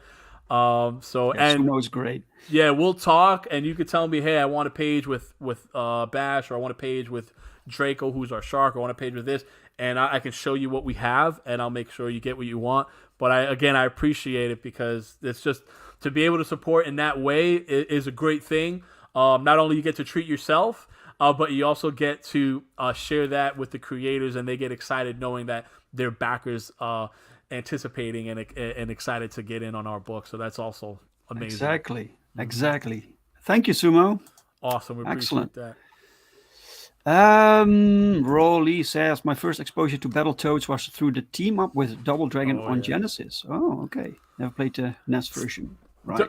Sumo's great.
Yeah, we'll talk, and you could tell me, hey, I want a page with Bash, or I want a page with Draco, who's our shark, or I want a page with this, and I can show you what we have, and I'll make sure you get what you want. But I appreciate it because it's just to be able to support in that way is a great thing. Not only you get to treat yourself, but you also get to share that with the creators, and they get excited knowing that their backers anticipating and excited to get in on our book. So that's also amazing.
Exactly. Thank you, Sumo.
Awesome. We appreciate that.
Rolly says, my first exposure to Battletoads was through the team up with Double Dragon on Genesis. Oh, okay. Never played the NES version. Right.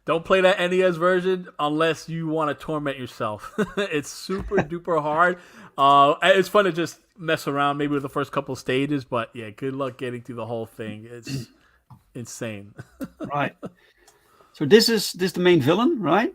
Don't play that NES version unless you want to torment yourself. It's super duper hard. It's fun to just mess around maybe with the first couple stages, but yeah, good luck getting through the whole thing. It's insane.
Right. So this is the main villain, right?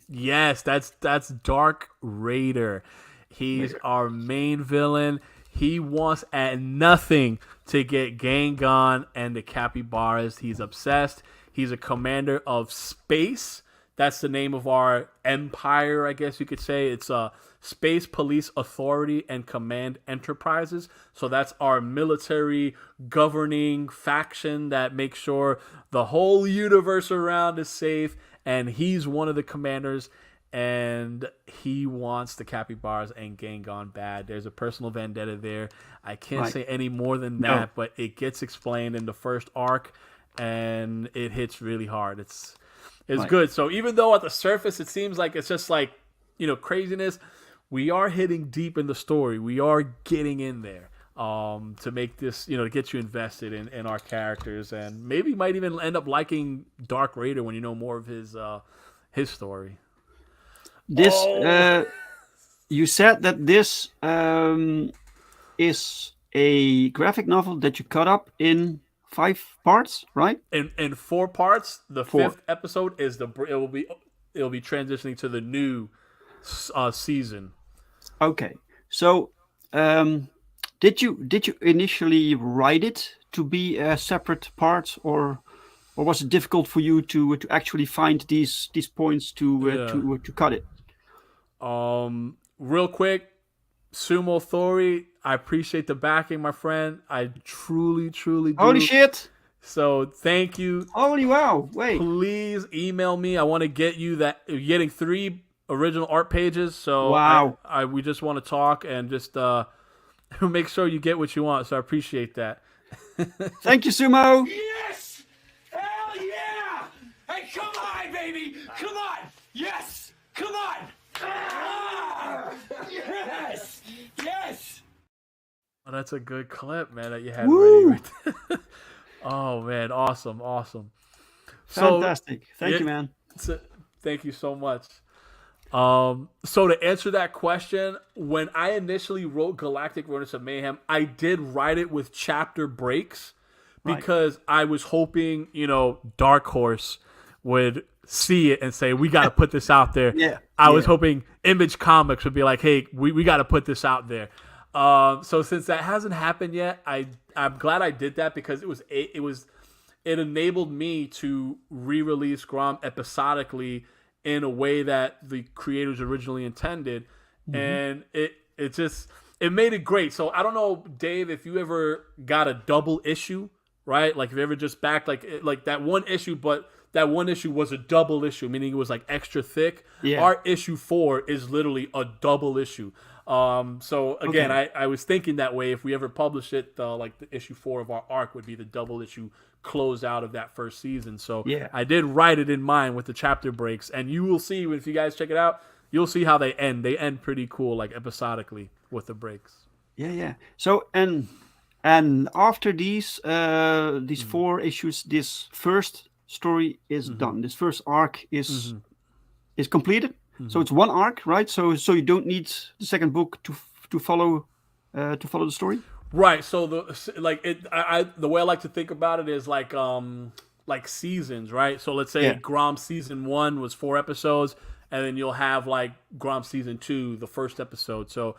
Yes, that's Dark Raider. He's our main villain. He wants at nothing to get Gangon and the Capybaras. He's obsessed. He's a commander of space. That's the name of our empire, I guess you could say. It's Space Police Authority and Command Enterprises. So that's our military governing faction that makes sure the whole universe around is safe. And he's one of the commanders. And he wants the Capybaras and Gangon bad. There's a personal vendetta there. I can't say any more than that, but it gets explained in the first arc, and it hits really hard. It's good. So even though at the surface it seems like it's just like, craziness, we are hitting deep in the story. We are getting in there to make this, to get you invested in our characters, and maybe you might even end up liking Dark Raider when you know more of his story.
This you said that this is a graphic novel that you cut up in 5 parts, right?
In 4 parts. The
4.
5th episode is it'll be transitioning to the new season.
Okay, so did you initially write it to be a separate part, or was it difficult for you to actually find these points to cut it?
Real quick, Sumo Thori, I appreciate the backing, my friend. I truly do.
Holy shit!
So thank you.
Holy wow! Wait.
Please email me. I want to get you that. You're getting 3 original art pages. So
wow.
We just want to talk and just make sure you get what you want. So I appreciate that.
Thank you, Sumo.
Yes! Hell yeah! Hey, come on, baby! Come on! Yes! Come on! Ah! Yes! Yes!
Oh, that's a good clip, man, that you had
Woo!
ready. Right. Oh man, awesome.
Fantastic. Thank you, man.
Thank you so much. So to answer that question, when I initially wrote Galactic Rodents of Mayhem, I did write it with chapter breaks because I was hoping, Dark Horse would see it and say, we got to put this out there. I was hoping Image Comics would be like, hey, we got to put this out there. So since that hasn't happened yet, I'm glad I did that because it enabled me to re-release Grom episodically in a way that the creators originally intended, and it made it great. So I don't know, Dave, if you ever got a double issue, right? Like if you ever just backed like that one issue, but that one issue was a double issue, meaning it was like extra thick.
Yeah.
Our issue 4 is literally a double issue. So again, I was thinking that way. If we ever publish it, like the issue 4 of our arc would be the double issue close out of that first season. So I did write it in mind with the chapter breaks, and you will see if you guys check it out, you'll see how they end. They end pretty cool, like episodically with the breaks.
Yeah. So and after these 4 issues, this first story is done. This first arc is completed. So it's one arc, right? So you don't need the second book to follow the story.
Right. So the way I like to think about it is like seasons, right? So let's say Grom season 1 was 4 episodes, and then you'll have like Grom season 2, the first episode. So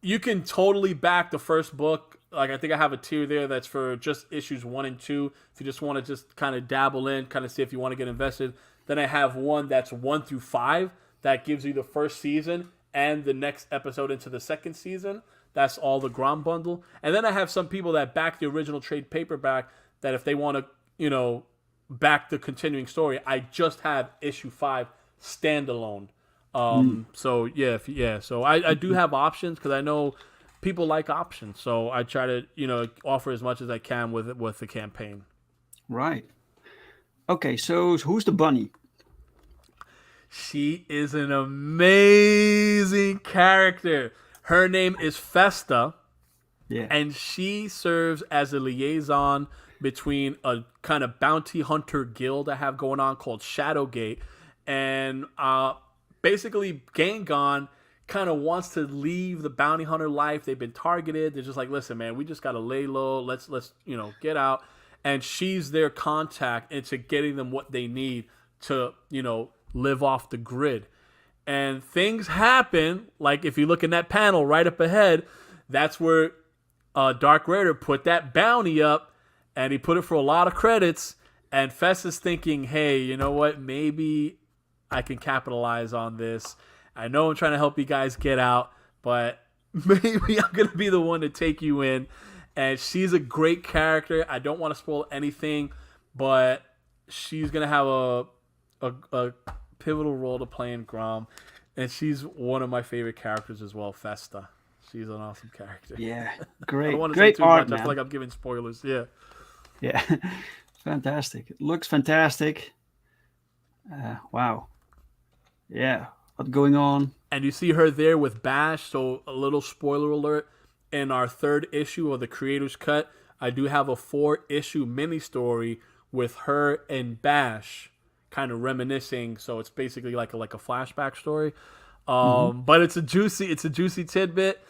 you can totally back the first book. Like I think I have a tier there that's for just issues 1 and 2. If you just want to just kind of dabble in, kind of see if you want to get invested. Then I have one that's 1 through 5 that gives you the first season and the next episode into the second season. That's all the Grom bundle. And then I have some people that back the original trade paperback that if they want to, back the continuing story, I just have issue 5 standalone. So so I do have options because I know people like options. So I try to, offer as much as I can with the campaign.
Right. Okay, so who's the bunny?
She is an amazing character. Her name is Festa, and she serves as a liaison between a kind of bounty hunter guild I have going on called Shadowgate, and basically Gangon kind of wants to leave the bounty hunter life. They've been targeted. They're just like, listen, man, we just got to lay low. Let's get out. And she's their contact into getting them what they need to, live off the grid. And things happen, like if you look in that panel right up ahead, that's where Dark Raider put that bounty up, and he put it for a lot of credits, and Fess is thinking, hey, you know what, maybe I can capitalize on this. I know I'm trying to help you guys get out, but maybe I'm going to be the one to take you in. And she's a great character. I don't want to spoil anything, but she's going to have a pivotal role to play in Grom, and she's one of my favorite characters as well, Festa. She's an awesome character.
Yeah, great.
I don't want to
great
say too
art,
much.
man.
I feel like I'm giving spoilers. Yeah.
Fantastic. It looks fantastic. Wow. Yeah. what's going on.
And you see her there with Bash. So a little spoiler alert: in our 3rd issue of the Creator's Cut, I do have a 4-issue mini story with her and Bash, kind of reminiscing. So it's basically like a flashback story. But it's a juicy tidbit.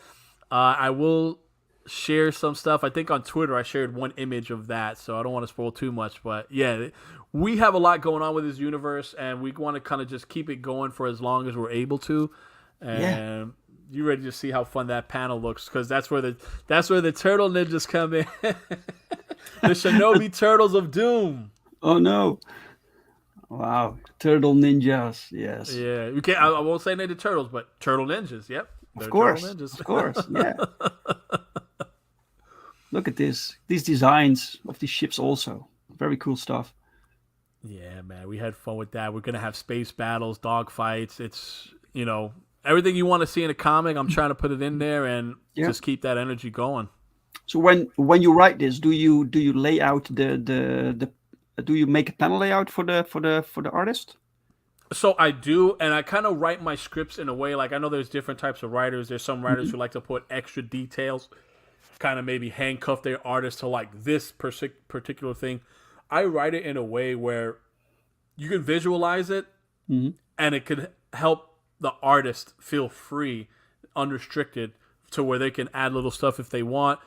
I will share some stuff. I think on Twitter I shared one image of that, so I don't want to spoil too much. But yeah, we have a lot going on with this universe, and we want to kind of just keep it going for as long as we're able to. And you ready to see how fun that panel looks? Because that's where the turtle ninjas come in. The Shinobi Turtles of Doom.
Oh no! Wow, turtle ninjas. Yes.
Yeah, you can't. I won't say Ninja Turtles, but Turtle Ninjas. Yep.
Of course. Of course. Yeah. Look at this. These designs of these ships also. Very cool stuff.
Yeah, man. We had fun with that. We're going to have space battles, dog fights. It's, everything you want to see in a comic, I'm trying to put it in there and just keep that energy going.
So when you write this, do you lay out the do you make a panel layout for the artist?
So I do, and I kind of write my scripts in a way, like I know there's different types of writers. There's some writers who like to put extra details, kind of maybe handcuff their artist to like this particular thing. I write it in a way where you can visualize it, and it could help the artist feel free, unrestricted, to where they can add little stuff if they want.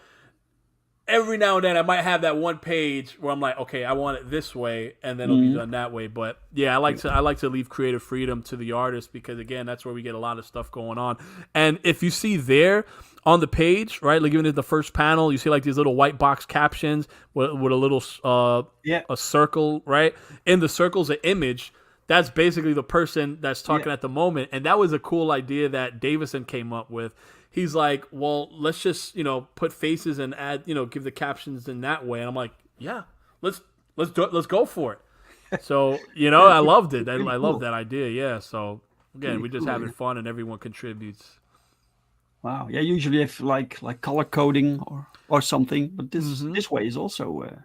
Every now and then I might have that one page where I'm like, okay, I want it this way, and then it'll be done that way. But yeah, I like to leave creative freedom to the artist, because again, that's where we get a lot of stuff going on. And if you see there on the page, right, like even in the first panel, you see like these little white box captions with a little a circle, right? In the circle's an image. That's basically the person that's talking at the moment. And that was a cool idea that Davison came up with. He's like, well, let's just, put faces and add, give the captions in that way. And I'm like, yeah, let's go for it. So, I loved it. I love that idea. Yeah. So again, we're just having fun and everyone contributes. Wow.
Yeah. Usually have like color coding or something, but this way is also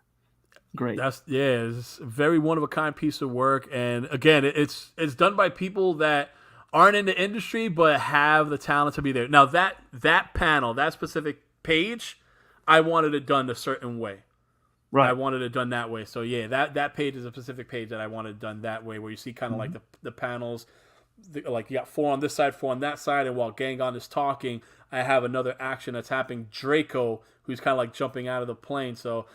great.
It's a very one of a kind piece of work. And again, it's done by people that aren't in the industry but have the talent to be there. Now that panel, that specific page, I wanted it done a certain way. Right. I wanted it done that way. So yeah, that page is a specific page that I wanted done that way, where you see kind of like the panels, like you got 4 on this side, 4 on that side, and while Gangon is talking, I have another action that's happening. Draco, who's kind of like jumping out of the plane. So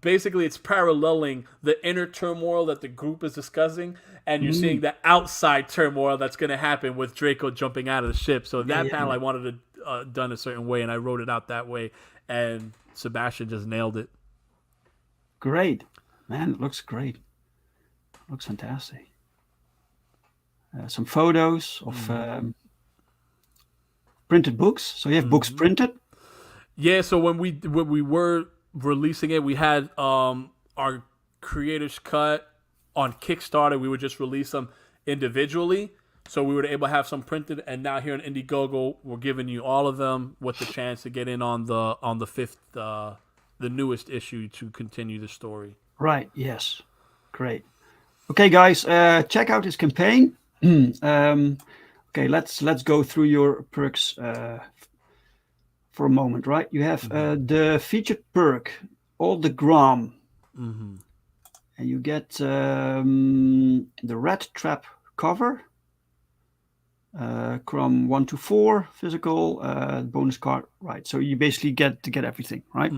basically it's paralleling the inner turmoil that the group is discussing, and you're seeing the outside turmoil that's going to happen with Draco jumping out of the ship. So that panel I wanted it done a certain way, and I wrote it out that way, and Sebastian just nailed it.
Great. Man, it looks great. It looks fantastic. Some photos of printed books. So you have books printed?
Yeah, so when we were releasing it, we had our Creator's Cut on Kickstarter. We would just release them individually, so we were able to have some printed. And now here on Indiegogo, we're giving you all of them with the chance to get in on the 5th, the newest issue, to continue the story.
Right. Yes. Great. Okay, guys, check out his campaign. Okay, let's go through your perks for a moment, right? You have the featured perk, all the Gram, and you get the Rat Trap cover, Gram 1 to 4 physical, bonus card, right? So you basically get everything, right?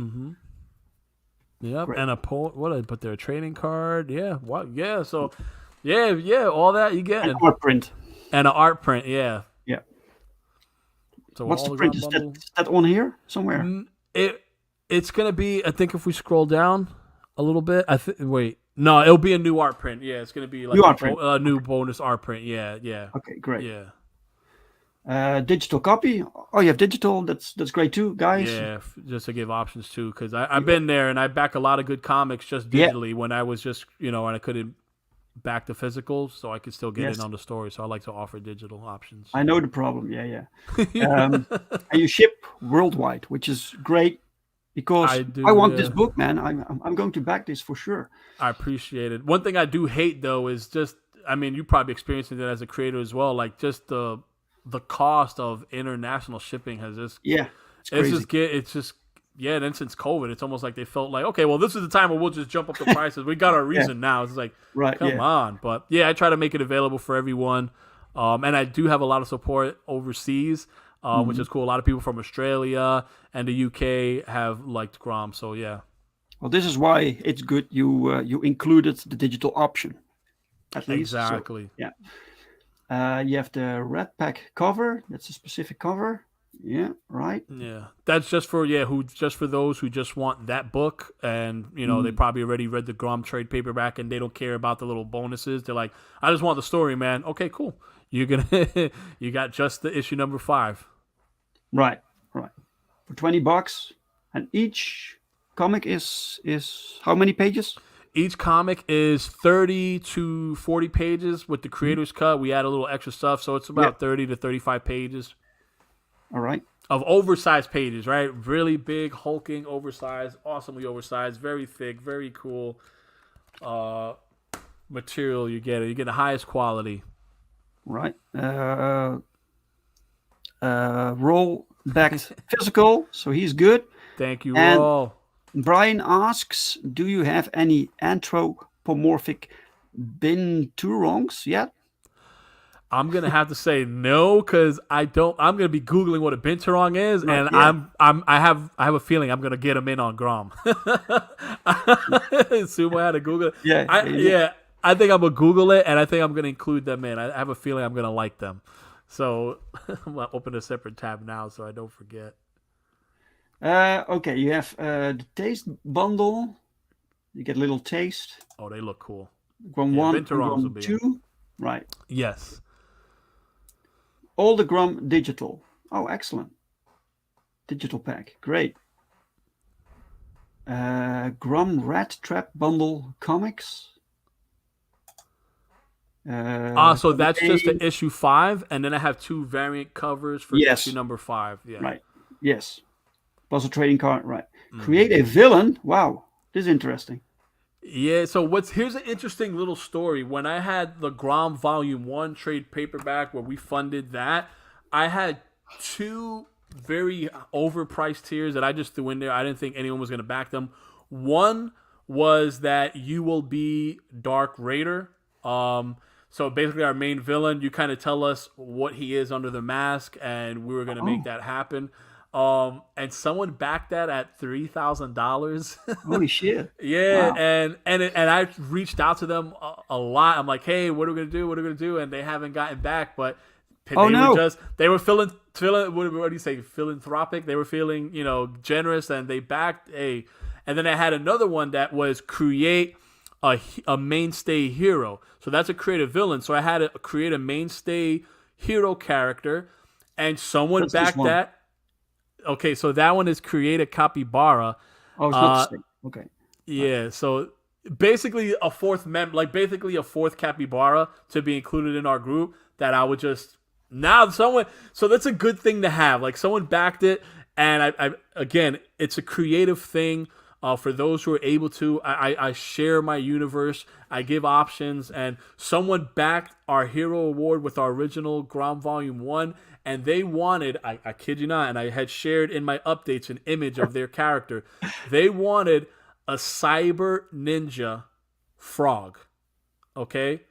Yep, great. And what did I put there? A trading card, yeah. What? Yeah. So, yeah, all that you get.
An art print.
And an art print, yeah.
Yeah.
So
what's the print? Is that on here somewhere?
It's gonna be. I think if we scroll down a little bit, wait. No, it'll be a new art print. Yeah, it's gonna be like a new bonus art print. Yeah.
Okay, great.
Yeah.
Digital copy. Oh, you have digital. That's great too, guys.
Yeah, just to give options too, because I've been there and I back a lot of good comics just digitally when I was just and I couldn't back the physical, so I could still get in on the story. So I like to offer digital options.
I know the problem. Yeah. And you ship worldwide, which is great, because I want this book, man. I'm going to back this for sure.
I appreciate it. One thing I do hate though is just I mean, you probably experiencing it as a creator as well. Like just the cost of international shipping has just
it's crazy.
Yeah. Then since COVID, it's almost like they felt like, okay, well, this is the time where we'll just jump up the prices. We got our reason now. It's like, come on. But yeah, I try to make it available for everyone. And I do have a lot of support overseas, which is cool. A lot of people from Australia and the UK have liked Grom. So yeah.
Well, this is why it's good you included the digital option. At least.
Exactly.
So, yeah. You have the red pack cover. That's a specific cover. Yeah, right.
Yeah, that's just for those who just want that book, and they probably already read the Grom trade paperback, and they don't care about the little bonuses. They're like, I just want the story, man. Okay, cool. You got just the issue number 5.
Right. For $20, and each comic is how many pages?
Each comic is 30 to 40 pages. With the creator's cut, we add a little extra stuff, so it's about 30 to 35 pages.
All right.
Of oversized pages, right? Really big, hulking, oversized, awesomely oversized, very thick, very cool material you get. You get the highest quality.
Right. Roll backed physical, so he's good.
Thank you,
and
Roll.
Brian asks, do you have any anthropomorphic binturongs yet?
I'm gonna have to say no, because I don't. I'm gonna be googling what a binturong is, and I have a feeling I'm gonna get them in on Grom. Sumo had to Google it. I think I'm gonna Google it, and I think I'm gonna include them in. I have a feeling I'm gonna like them. So I'm gonna open a separate tab now so I don't forget.
Okay, you have the taste bundle. You get a little taste.
Oh, they look cool.
Grom 1, Grom 2. Right.
Yes.
All the Grom digital. Oh, excellent. Digital pack. Great. Grom Rat Trap bundle comics.
So that's just the issue 5, and then I have 2 variant covers for issue number 5. Yeah.
Right. Yes. Plus a trading card. Right. Create a villain. Wow. This is interesting.
Yeah, so here's an interesting little story. When I had the Grom Volume 1 trade paperback where we funded that, I had 2 very overpriced tiers that I just threw in there. I didn't think anyone was going to back them. One was that You Will Be Dark Raider. So basically our main villain, you kind of tell us what he is under the mask, and we were going to make that happen. And someone backed that at $3,000.
Holy shit!
Yeah, wow. and I reached out to them a lot. I'm like, hey, what are we gonna do? What are we gonna do? And they haven't gotten back. But they were feeling what do you say? Philanthropic. They were feeling generous, and they backed a. And then I had another one that was create a mainstay hero. So that's a creative villain. So I had to create a mainstay hero character, and someone backed that. Okay, so that one is create a capybara.
Oh, it's not the same. Okay.
Yeah, so basically a fourth capybara to be included in our group that I would just so that's a good thing to have. Like someone backed it, and I again, it's a creative thing. For those who are able to, I share my universe. I give options, and someone backed our hero award with our original Grom Volume 1, and they wanted, I kid you not, and I had shared in my updates an image of their character. They wanted a cyber ninja frog. Okay?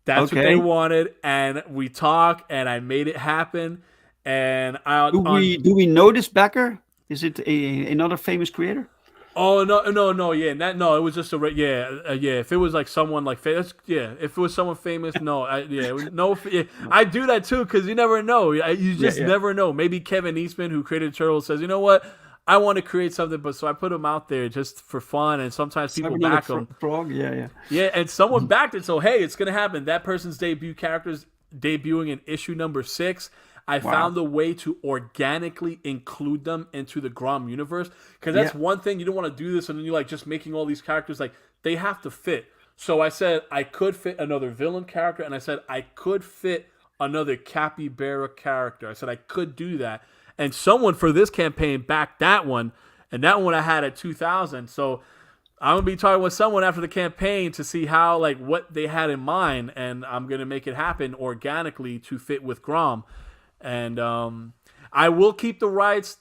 That's what they wanted, and we talked, and I made it happen. And
do we know this backer? Is it another famous creator?
Oh no, yeah, no. It was just If it was like someone like famous, if it was someone famous, no, I do that too because you never know. You just never know. Maybe Kevin Eastman, who created Turtles, says, you know what, I want to create something, but so I put them out there just for fun, and sometimes people back them.
Frog,
yeah, and someone backed it, so hey, it's gonna happen. That person's debut character's debuting in issue number 6. I found a way to organically include them into the Grom universe. Because that's one thing. You don't want to do this and then you're like just making all these characters. Like, they have to fit. So I said I could fit another villain character. And I said I could fit another capybara character. I said I could do that. And someone for this campaign backed that one. And that one I had at 2,000. So I'm gonna be talking with someone after the campaign to see how, like, what they had in mind, and I'm gonna make it happen organically to fit with Grom. And I will keep the rights.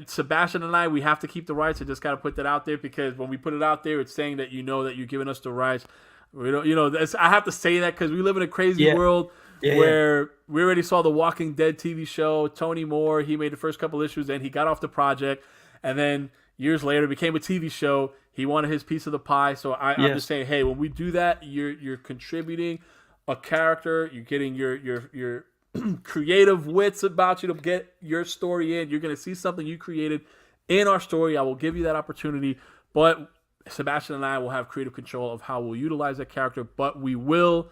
Sebastian and I, we have to keep the rights. I just gotta put that out there, because when we put it out there, it's saying that that you're giving us the rights. We don't, I have to say that because we live in a crazy world where we already saw the Walking Dead TV show. Tony Moore, he made the first couple issues, and he got off the project, and then years later, it became a TV show. He wanted his piece of the pie. So I'm just saying, hey, when we do that, you're contributing a character. You're getting your creative wits about you to get your story in. You're going to see something you created in our story. I will give you that opportunity. But Sebastian and I will have creative control of how we'll utilize that character. But we will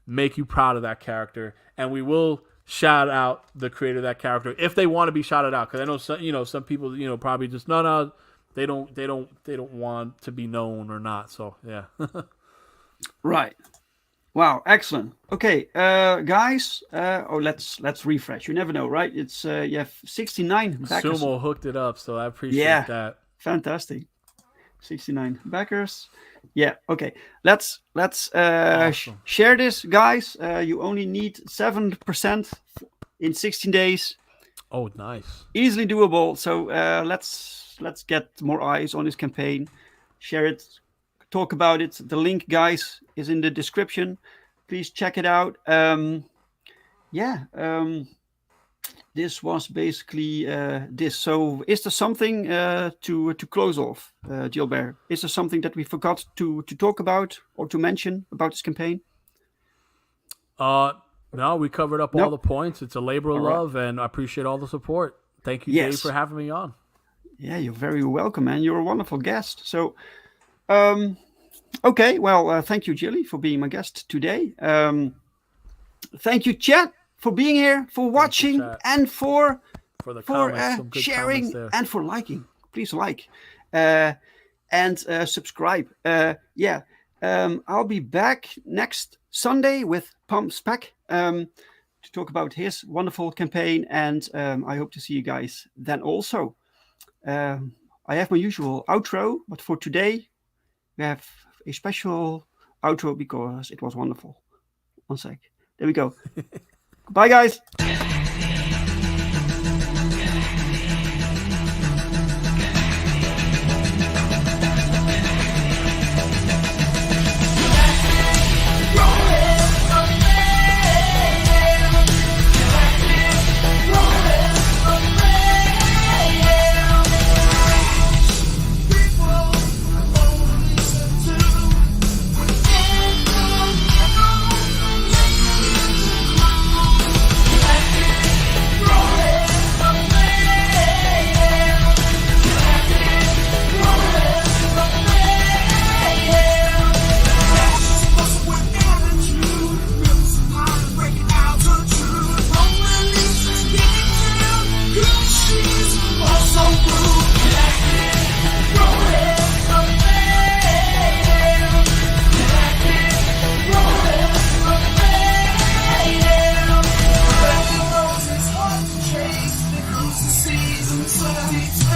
make you proud of that character. And we will shout out the creator of that character if they want to be shouted out. Because I know some people probably just no. They don't want to be known or not. So yeah.
Right. Wow. Excellent. Okay, guys. Let's refresh. You never know, right? It's you have 69 backers.
Sumo hooked it up, so I appreciate that.
Fantastic. 69 backers. Yeah. Okay. Let's
Awesome.
share this, guys. You only need 7% in 16 days.
Oh, nice.
Easily doable. So let's get more eyes on this campaign. Share it, talk about it. The link, guys, is in the description. Please check it out. This was basically this. So is there something to close off, Gilbert? Is there something that we forgot to talk about or to mention about this campaign?
No, we covered up all the points. It's a labor of love, and I appreciate all the support. Thank you, Dave, for having me on.
Yeah, you're very welcome, man. You're a wonderful guest. So, okay. Well, thank you, Jilly, for being my guest today. Thank you, chat, for being here, for watching, and for sharing and for liking. Please like and subscribe. I'll be back next Sunday with Pump Spec to talk about his wonderful campaign, and I hope to see you guys then also. I have my usual outro, but for today we have a special outro because it was wonderful. One sec. There we go. Bye, guys.
Seasons